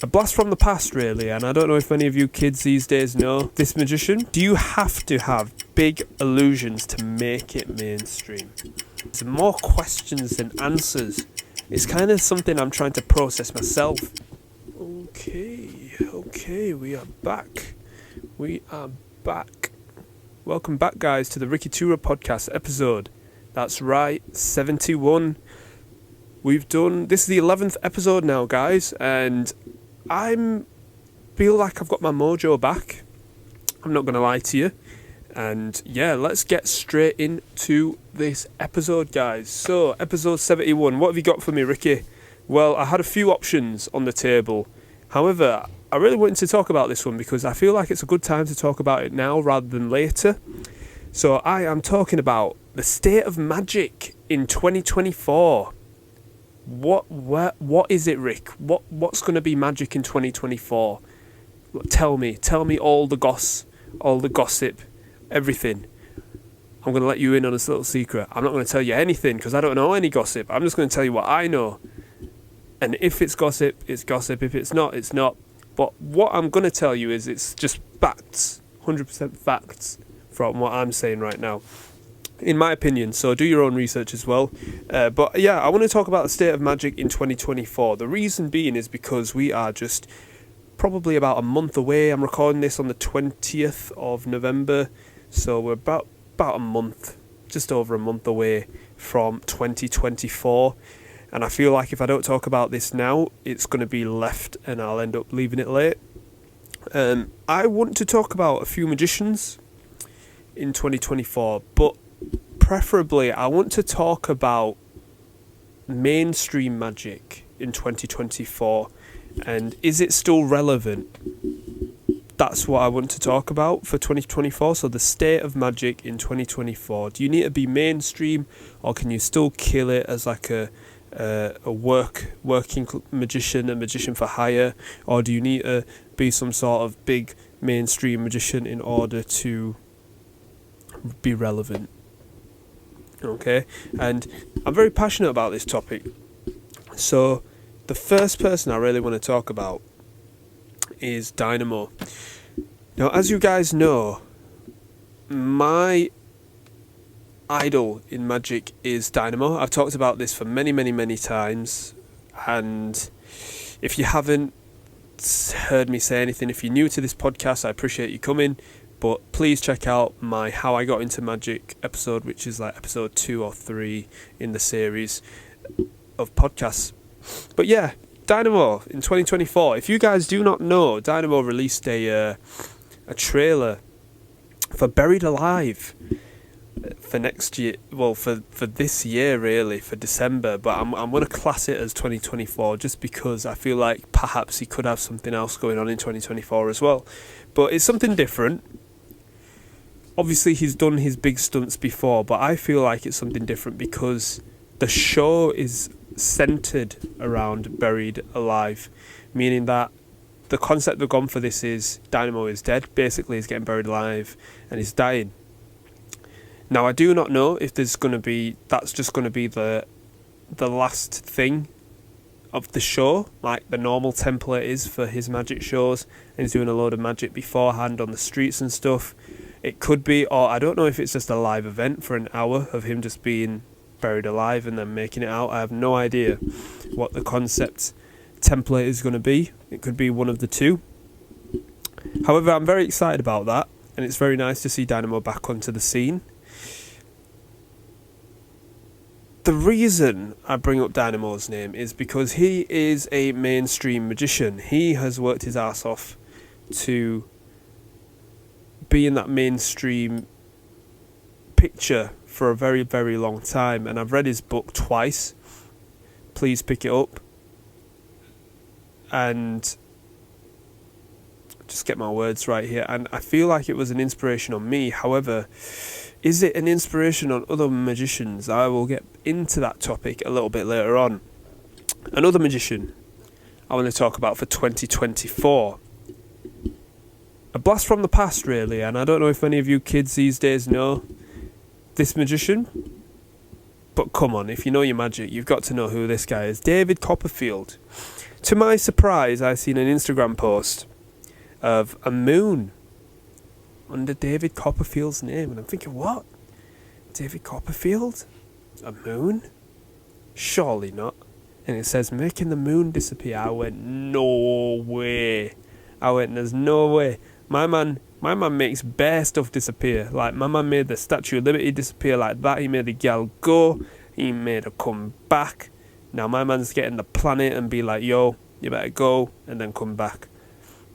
A blast from the past, really, and I don't know if any of you kids these days know this magician. Do you have to have big illusions to make it mainstream? There's more questions than answers. It's kind of something I'm trying to process myself. Okay, we are back. Welcome back, guys, to the Ricky Tura podcast episode. That's right, 71. This is the 11th episode now, guys, and I feel like I've got my mojo back. I'm not going to lie to you. And yeah, let's get straight into this episode, guys. So, episode 71, what have you got for me, Ricky? Well, I had a few options on the table. However, I really wanted to talk about this one because I feel like it's a good time to talk about it now rather than later. So I am talking about the state of magic in 2024. What is it, Rick? What's going to be magic in 2024? Tell me all the gossip, everything. I'm going to let you in on this little secret. I'm not going to tell you anything because I don't know any gossip. I'm just going to tell you what I know. And if it's gossip, it's gossip. If it's not, it's not. But what I'm going to tell you is it's just facts, 100% facts from what I'm saying right now, in my opinion. So do your own research as well. But yeah, I want to talk about the state of magic in 2024. The reason being is because we are just probably about a month away. I'm recording this on the 20th of November. So we're about a month, just over a month away from 2024. And I feel like if I don't talk about this now, it's going to be left and I'll end up leaving it late. I want to talk about a few magicians in 2024, but preferably I want to talk about mainstream magic in 2024 and is it still relevant? That's what I want to talk about for 2024. So the state of magic in 2024. Do you need to be mainstream or can you still kill it as like a working magician, a magician for hire, or do you need to be some sort of big mainstream magician in order to be relevant? Okay, and I'm very passionate about this topic. So the first person I really want to talk about is Dynamo. Now, as you guys know, my idol in magic is Dynamo. I've talked about this for many times, and if you haven't heard me say anything, if you're new to this podcast, I appreciate you coming, but please check out my How I Got Into Magic episode, which is like episode 2 or 3 in the series of podcasts. But yeah, Dynamo in 2024. If you guys do not know, Dynamo released a trailer for Buried Alive for next year, well, for this year really, for December, but I'm going to class it as 2024 just because I feel like perhaps he could have something else going on in 2024 as well. But it's something different. Obviously he's done his big stunts before, but I feel like it's something different because the show is centered around Buried Alive, meaning that the concept they've gone for this is Dynamo is dead, basically he's getting buried alive and he's dying. Now, I do not know if that's just going to be the last thing of the show, like the normal template is for his magic shows, and he's doing a load of magic beforehand on the streets and stuff. It could be, or I don't know if it's just a live event for an hour of him just being buried alive and then making it out. I have no idea what the concept template is going to be. It could be one of the two. However, I'm very excited about that, and it's very nice to see Dynamo back onto the scene. The reason I bring up Dynamo's name is because he is a mainstream magician. He has worked his ass off to be in that mainstream picture for a very, very long time. And I've read his book twice. Please pick it up. And just get my words right here. And I feel like it was an inspiration on me. However, is it an inspiration on other magicians? I will get into that topic a little bit later on. Another magician I want to talk about for 2024. A blast from the past, really, and I don't know if any of you kids these days know this magician. But come on, if you know your magic, you've got to know who this guy is. David Copperfield. To my surprise, I seen an Instagram post of a moon under David Copperfield's name, and I'm thinking, what? David Copperfield? A moon? Surely not. And it says, making the moon disappear. I went, no way. There's no way. My man makes bare stuff disappear. Like, my man made the Statue of Liberty disappear like that. He made the gal go. He made her come back. Now my man's getting the planet and be like, yo, you better go, and then come back.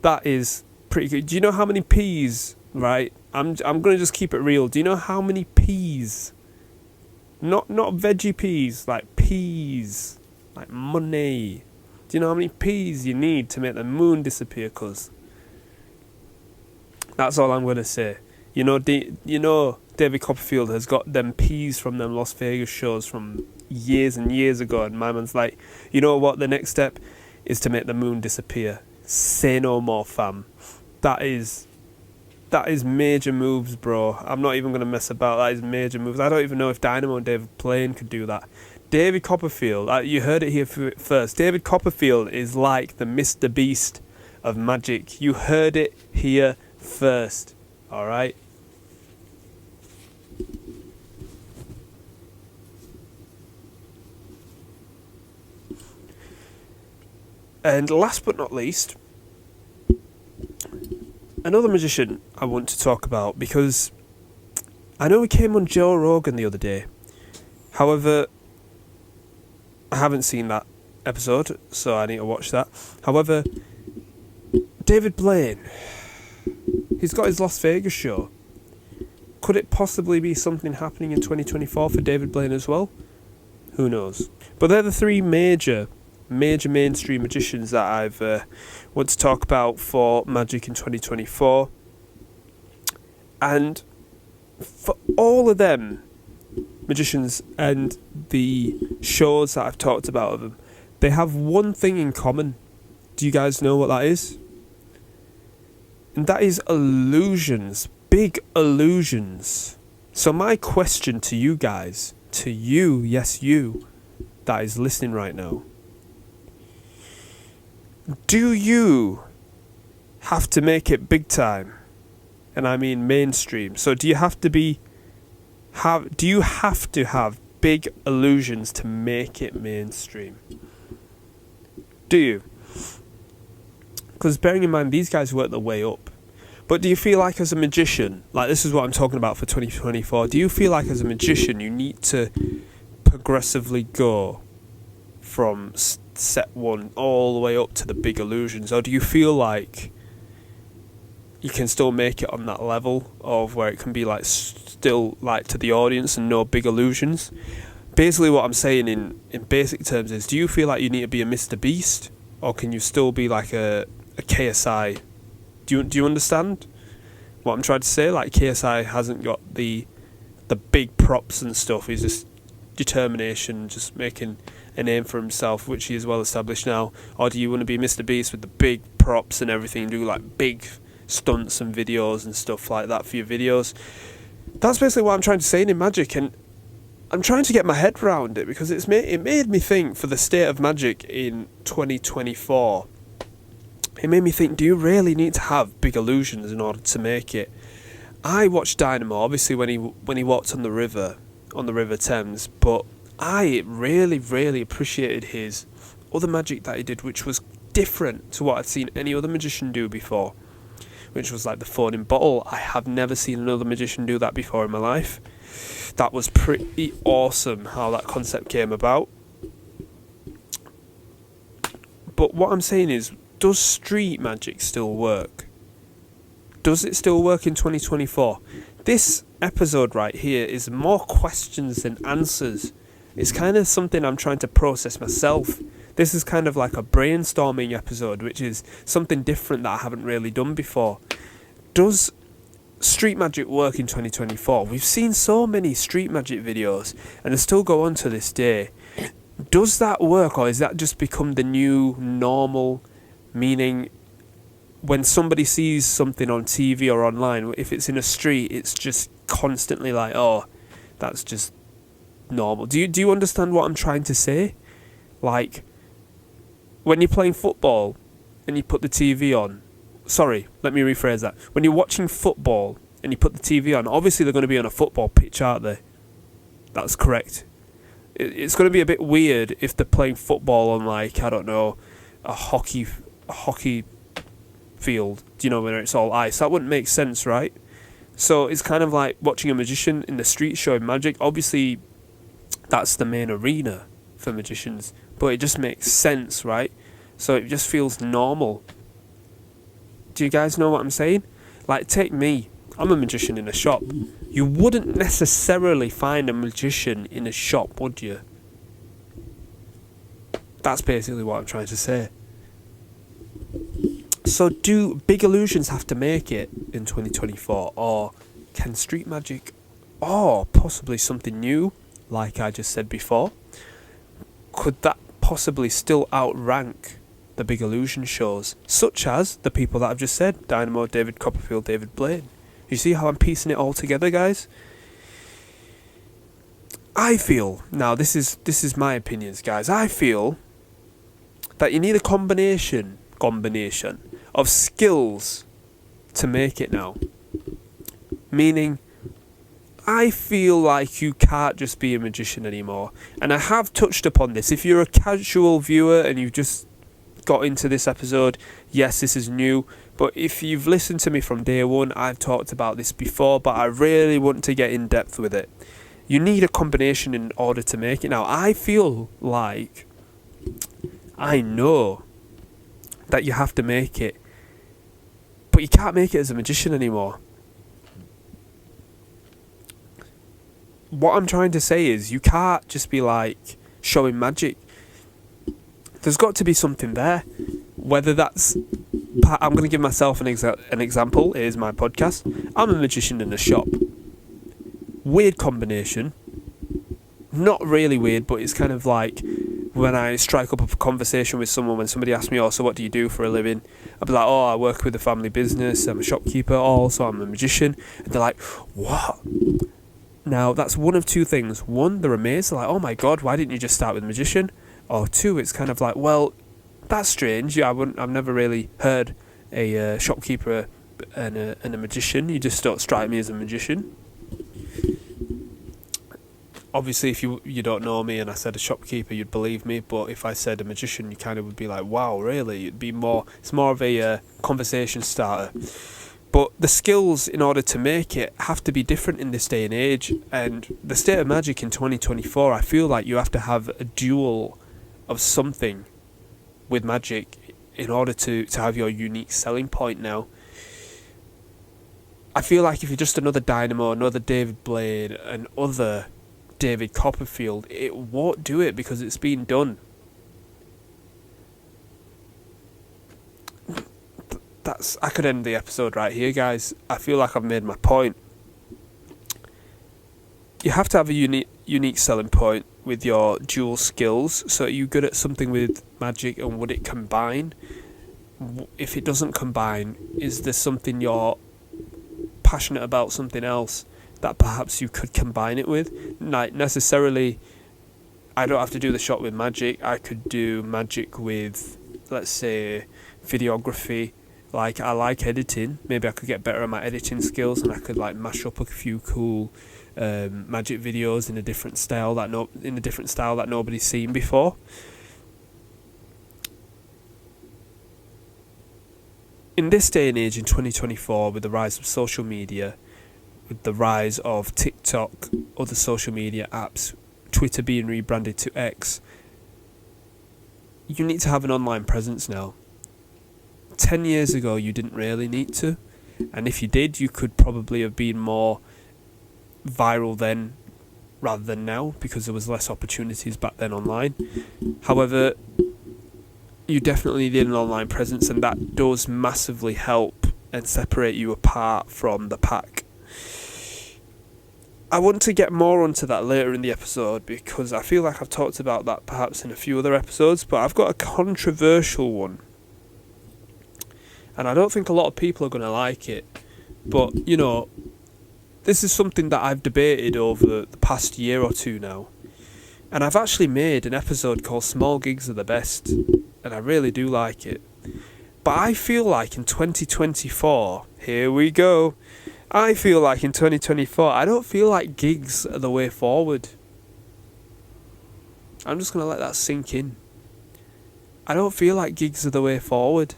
That is pretty good. Do you know how many peas, right? I'm going to just keep it real. Do you know how many peas? Not veggie peas, like peas. Like money. Do you know how many peas you need to make the moon disappear, cuz? That's all I'm going to say. You know, David Copperfield has got them peas from them Las Vegas shows from years and years ago, and my man's like, you know what, the next step is to make the moon disappear. Say no more, fam. That is major moves, bro. I'm not even going to mess about. That is major moves. I don't even know if Dynamo and David Blaine could do that. David Copperfield, you heard it here first. David Copperfield is like the Mr. Beast of Magic. You heard it here first. Alright? And last but not least, another magician I want to talk about, because I know he came on Joe Rogan the other day. However, I haven't seen that episode, so I need to watch that. However, David Blaine, he's got his Las Vegas show. Could it possibly be something happening in 2024 for David Blaine as well? Who knows? But they're the three major mainstream magicians that I've want to talk about for Magic in 2024. And for all of them magicians and the shows that I've talked about of them, they have one thing in common. Do you guys know what that is? And that is illusions. Big illusions. So my question to you guys, to you, yes you, that is listening right now, do you have to make it big time? And I mean mainstream. So do you have to have big illusions to make it mainstream? Do you? Because bearing in mind, these guys work their way up. But do you feel like as a magician, like this is what I'm talking about for 2024, do you feel like as a magician you need to progressively go from set one all the way up to the big illusions? Or do you feel like you can still make it on that level of where it can be like still like to the audience and no big illusions? Basically what I'm saying in basic terms is, do you feel like you need to be a Mr. Beast, or can you still be like a KSI? Do you understand what I'm trying to say? Like KSI hasn't got the big props and stuff. He's just determination, just making a name for himself, which he is well established now. Or do you want to be Mr. Beast with the big props and everything, do like big stunts and videos and stuff like that for your videos? That's basically what I'm trying to say in Magic, and I'm trying to get my head around it, because it made me think for the state of Magic in 2024. It made me think, do you really need to have big illusions in order to make it? I watched Dynamo, obviously, when he walked on the River Thames, but I really, really appreciated his other magic that he did, which was different to what I'd seen any other magician do before, which was like the phone in bottle. I have never seen another magician do that before in my life. That was pretty awesome how that concept came about. But what I'm saying is, does street magic still work? Does it still work in 2024? This episode right here is more questions than answers. It's kind of something I'm trying to process myself. This is kind of like a brainstorming episode, which is something different that I haven't really done before. Does street magic work in 2024? We've seen so many street magic videos, and they still go on to this day. Does that work, or is that just become the new normal? Meaning, when somebody sees something on TV or online, if it's in a street, it's just constantly like, oh, that's just normal. Do you understand what I'm trying to say? Like, when you're playing football and you put the TV on, sorry, let me rephrase that. When you're watching football and you put the TV on, obviously they're going to be on a football pitch, aren't they? That's correct. It's going to be a bit weird if they're playing football on, like, I don't know, a hockey field, do you know, where it's all ice. That wouldn't make sense, right? So it's kind of like watching a magician in the street showing magic. Obviously, that's the main arena for magicians, but it just makes sense, right? So it just feels normal. Do you guys know what I'm saying? Like, take me. I'm a magician in a shop. You wouldn't necessarily find a magician in a shop, would you? That's basically what I'm trying to say. So do big illusions have to make it in 2024? Or can street magic, or possibly something new, like I just said before, could that possibly still outrank the big illusion shows, such as the people that I've just said, Dynamo, David Copperfield, David Blaine? You see how I'm piecing it all together, guys? I feel, now this is my opinions, guys, I feel that you need a combination of skills to make it now. Meaning, I feel like you can't just be a magician anymore. And I have touched upon this. If you're a casual viewer and you've just got into this episode, yes, this is new. But if you've listened to me from day one, I've talked about this before, but I really want to get in depth with it. You need a combination in order to make it. Now, I feel like I know that you have to make it, but you can't make it as a magician anymore. What I'm trying to say is you can't just be like showing magic. There's got to be something there. Whether that's, I'm going to give myself an example. It is my podcast. I'm a magician in a shop. Weird combination. Not really weird, but it's kind of like when I strike up a conversation with someone, when somebody asks me, oh, so what do you do for a living? I'll be like, oh, I work with a family business, I'm a shopkeeper, also I'm a magician. And they're like, what? Now, that's one of two things. One, they're amazed, they're like, oh my God, why didn't you just start with magician? Or two, it's kind of like, well, that's strange. Yeah, I've never really heard a shopkeeper and a magician. You just don't strike me as a magician. Obviously, if you don't know me and I said a shopkeeper, you'd believe me. But if I said a magician, you kind of would be like, wow, really? It's more of a conversation starter. But the skills in order to make it have to be different in this day and age. And the state of magic in 2024, I feel like you have to have a dual of something with magic in order to have your unique selling point now. I feel like if you're just another Dynamo, another David Blaine, another David Copperfield, it won't do it because it's been done. I could end the episode right here, guys. I feel like I've made my point. You have to have a unique selling point with your dual skills. So are you good at something with magic, and would it combine? If it doesn't combine, is there something you're passionate about, something else that perhaps you could combine it with? Like, necessarily, I don't have to do the shot with magic. I could do magic with, let's say, videography. Like, I like editing. Maybe I could get better at my editing skills, and I could like mash up a few cool magic videos in a different style that nobody's seen before. In this day and age, in 2024, with the rise of social media, with the rise of TikTok, other social media apps, Twitter being rebranded to X, you need to have an online presence now. 10 years ago, you didn't really need to. And if you did, you could probably have been more viral then rather than now, because there was less opportunities back then online. However, you definitely need an online presence, and that does massively help and separate you apart from the pack. I want to get more onto that later in the episode, because I feel like I've talked about that perhaps in a few other episodes, but I've got a controversial one. And I don't think a lot of people are going to like it. But, you know, this is something that I've debated over the past year or two now. And I've actually made an episode called Small Gigs Are the Best. and I really do like it. But I feel like in 2024, here we go, I feel like in 2024, I don't feel like gigs are the way forward. I'm just going to let that sink in. I don't feel like gigs are the way forward.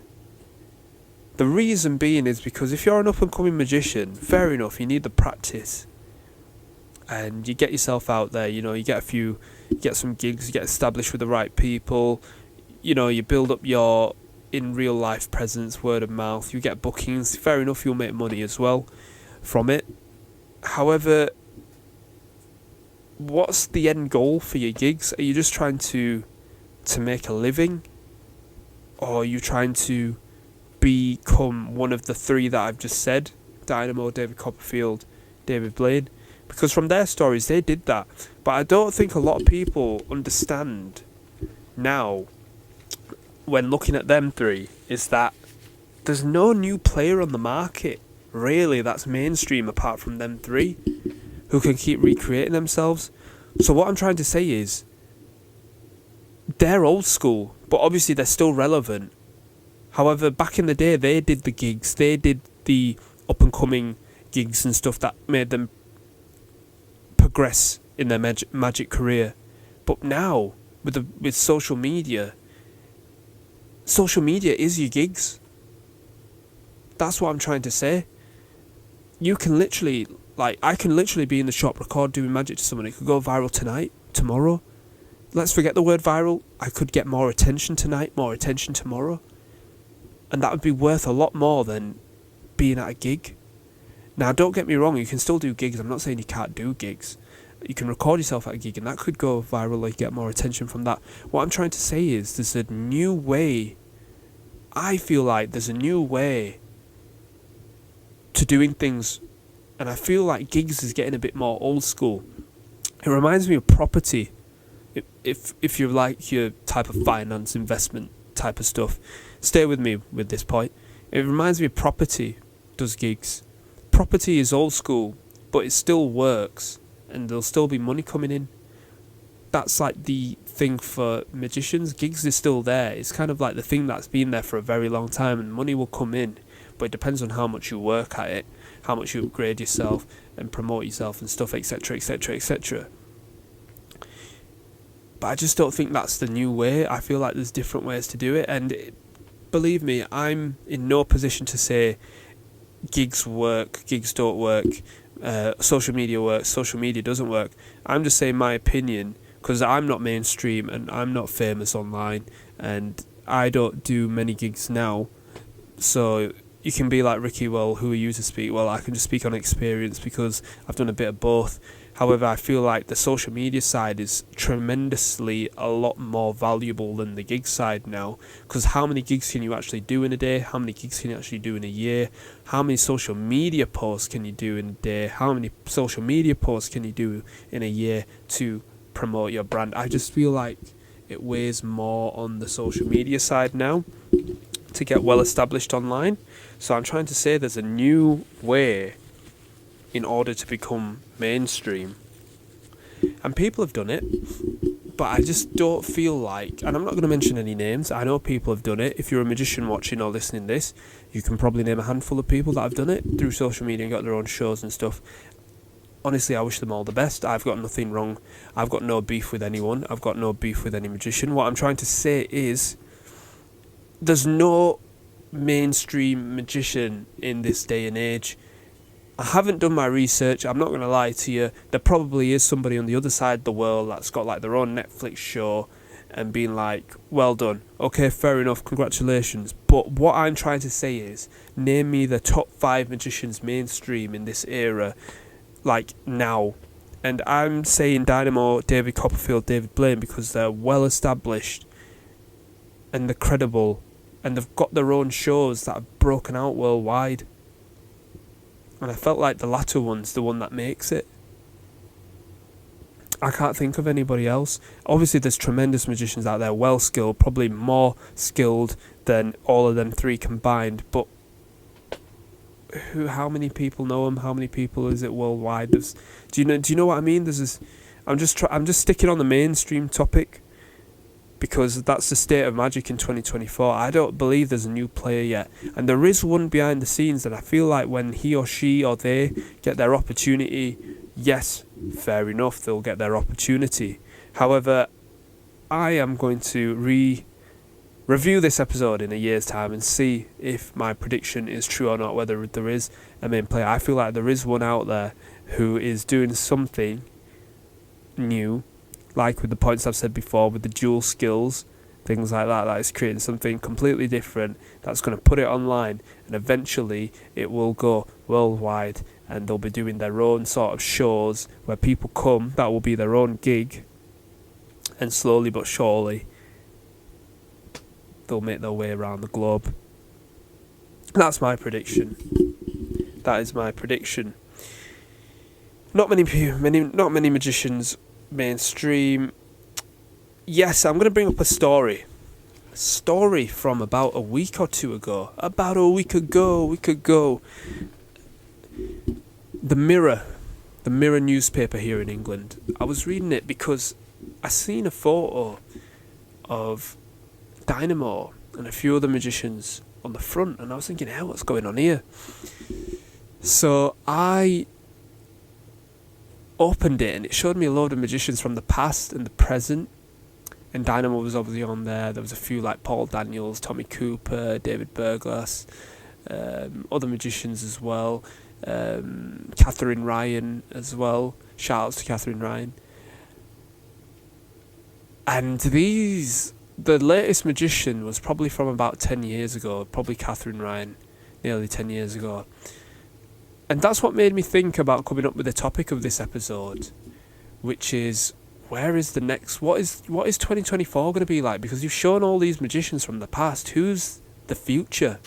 The reason being is because if you're an up-and-coming magician, fair enough, you need the practice. And you get yourself out there, you get some gigs, you get established with the right people, you build up your in real life presence, word of mouth, you get bookings, fair enough, you'll make money as well from it. However, what's the end goal for your gigs? Are you just trying to make a living? Or are you trying to become one of the three that I've just said? Dynamo, David Copperfield, David Blaine. Because from their stories, they did that. But I don't think a lot of people understand now, when looking at them three, is that there's no new player on the market, really, that's mainstream apart from them three, who can keep recreating themselves. So what I'm trying to say is, they're old school, but obviously they're still relevant. However, back in the day, they did the gigs, they did the up-and-coming gigs and stuff that made them progress in their magic career. But now, with social media is your gigs. That's what I'm trying to say. You can literally, I can literally be in the shop, record doing magic to someone. It could go viral tonight, tomorrow. Let's forget the word viral. I could get more attention tonight, more attention tomorrow. And that would be worth a lot more than being at a gig. Now, don't get me wrong, you can still do gigs. I'm not saying you can't do gigs. You can record yourself at a gig and that could go viral, like get more attention from that. What I'm trying to say is there's a new way. I feel like there's a new way to doing things, and I feel like gigs is getting a bit more old school. It reminds me of property. If you like your type of finance, investment type of stuff, stay with me with this point. It reminds me of property does gigs. Property is old school, but it still works, and there'll still be money coming in. That's like the thing for magicians. Gigs is still there. It's kind of like the thing that's been there for a very long time, and money will come in, but it depends on how much you work at it, how much you upgrade yourself and promote yourself and stuff, etc, etc, etc. But I just don't think that's the new way. I feel like there's different ways to do it, and believe me, I'm in no position to say gigs work, gigs don't work, social media works, social media doesn't work. I'm just saying my opinion, because I'm not mainstream and I'm not famous online, and I don't do many gigs now. So you can be like, Ricky, well, who are you to speak? Well, I can just speak on experience because I've done a bit of both. However, I feel like the social media side is tremendously a lot more valuable than the gig side now. Because how many gigs can you actually do in a day? How many gigs can you actually do in a year? How many social media posts can you do in a day? How many social media posts can you do in a year to promote your brand? I just feel like it weighs more on the social media side now to get well established online. So I'm trying to say there's a new way in order to become mainstream, and people have done it, but I just don't feel like, and I'm not going to mention any names, I know people have done it. If you're a magician watching or listening to this, you can probably name a handful of people that have done it through social media and got their own shows and stuff. Honestly, I wish them all the best. I've got nothing wrong. I've got no beef with anyone. I've got no beef with any magician. What I'm trying to say is there's no mainstream magician in this day and age. I haven't done my research, I'm not going to lie to you. There probably is somebody on the other side of the world that's got like their own Netflix show and being like, well done, okay, fair enough, congratulations. But what I'm trying to say is, name me the top 5 magicians mainstream in this era, like now. And I'm saying Dynamo, David Copperfield, David Blaine, because they're well established and they're credible and they've got their own shows that have broken out worldwide. And I felt like the latter one's the one that makes it. I can't think of anybody else. Obviously there's tremendous magicians out there, well skilled, probably more skilled than all of them three combined, but how many people know them? How many people is it worldwide? Do you know what I mean? There's this, I'm just sticking on the mainstream topic. because that's the state of Magic in 2024. I don't believe there's a new player yet, and there is one behind the scenes, and I feel like when he or she or they get their opportunity, yes, fair enough, they'll get their opportunity. However, I am going to review this episode in a year's time and see if my prediction is true or not, whether there is a main player. I feel like there is one out there who is doing something new, like with the points I've said before, with the dual skills, things like that is creating something completely different, that's going to put it online, and eventually it will go worldwide, and they'll be doing their own sort of shows where people come, that will be their own gig, and slowly but surely they'll make their way around the globe. That's my prediction. That is my prediction. Not many magicians mainstream. Yes, I'm going to bring up a story from about a week or two ago. The Mirror newspaper here in England. I was reading it because I seen a photo of Dynamo and a few other magicians on the front, and I was thinking, hey, what's going on here? So I opened it, and it showed me a load of magicians from the past and the present, and Dynamo was obviously on there. There was a few like Paul Daniels, Tommy Cooper, David Burglass, other magicians as well, Catherine Ryan as well. Shout outs to Catherine Ryan. And the latest magician was probably from about 10 years ago, probably Catherine Ryan, nearly 10 years ago. And that's what made me think about coming up with the topic of this episode, which is, where is the next, what is 2024 going to be like? Because you've shown all these magicians from the past, who's the future?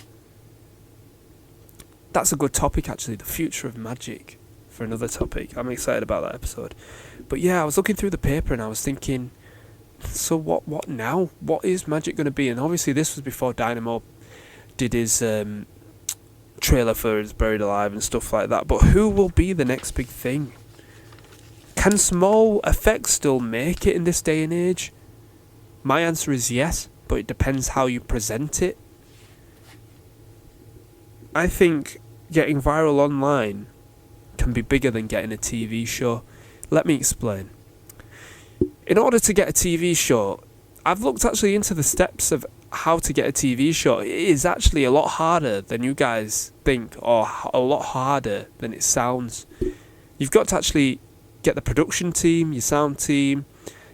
That's a good topic actually, the future of magic, for another topic. I'm excited about that episode. But yeah, I was looking through the paper and I was thinking, so what now? What is magic going to be? And obviously this was before Dynamo did his trailer for his Buried Alive and stuff like that. But who will be the next big thing? Can small effects still make it in this day and age? My answer is yes, but it depends how you present it. I think getting viral online can be bigger than getting a TV show. Let me explain. In order to get a TV show, I've looked actually into the steps of how to get a TV show. It is actually a lot harder than you guys think, or a lot harder than it sounds. You've got to actually get the production team, your sound team,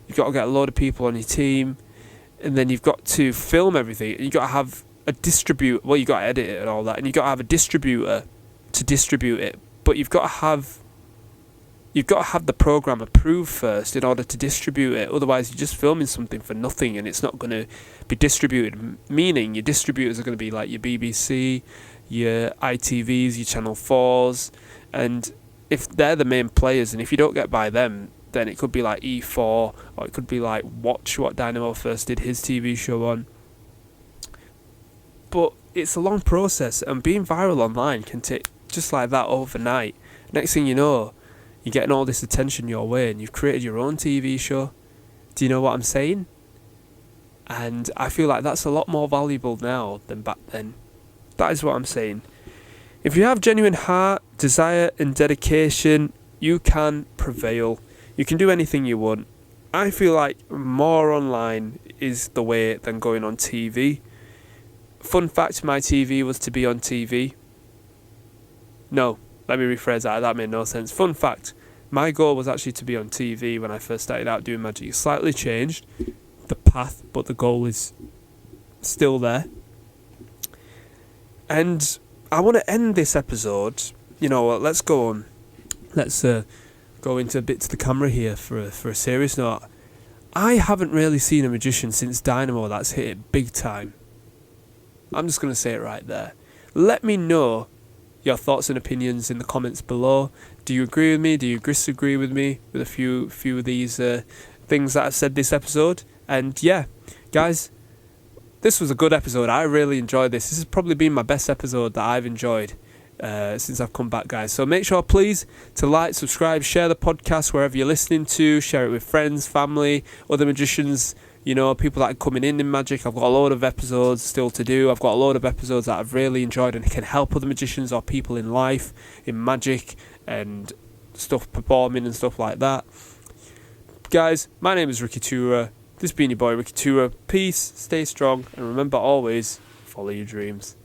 you've got to get a load of people on your team, and then you've got to film everything. You've got to have a distributor, well, you've got to edit it and all that, and you've got to have a distributor to distribute it, but you've got to have the program approved first in order to distribute it. Otherwise you're just filming something for nothing and it's not going to be distributed, meaning your distributors are going to be like your BBC, your ITVs, your Channel 4s, and if they're the main players, and if you don't get by them, then it could be like E4, or it could be like Watch, what Dynamo first did his TV show on. But it's a long process, and being viral online can take just like that overnight. Next thing you know, you're getting all this attention your way, and you've created your own TV show. Do you know what I'm saying? And I feel like that's a lot more valuable now than back then. That is what I'm saying. If you have genuine heart, desire and dedication, you can prevail. You can do anything you want. I feel like more online is the way than going on TV. Fun fact, my TV was to be on TV. No, let me rephrase that. That made no sense. Fun fact, my goal was actually to be on TV when I first started out doing magic. It slightly changed the path, but the goal is still there. And I want to end this episode. You know what? Let's go on. Let's go into a bit to the camera here for a serious note. I haven't really seen a magician since Dynamo that's hit it big time. I'm just going to say it right there. Let me know your thoughts and opinions in the comments below. Do you agree with me? Do you disagree with me with a few of these things that I've said this episode? And yeah, guys, this was a good episode. I really enjoyed this. This has probably been my best episode that I've enjoyed since I've come back, guys. So make sure, please, to like, subscribe, share the podcast wherever you're listening to. Share it with friends, family, other magicians people that are coming in magic. I've got a load of episodes still to do. I've got a load of episodes that I've really enjoyed and can help other magicians or people in life, in magic and stuff, performing and stuff like that. Guys, my name is Ricky Tura. This has been your boy Ricky Tura. Peace, stay strong, and remember always, follow your dreams.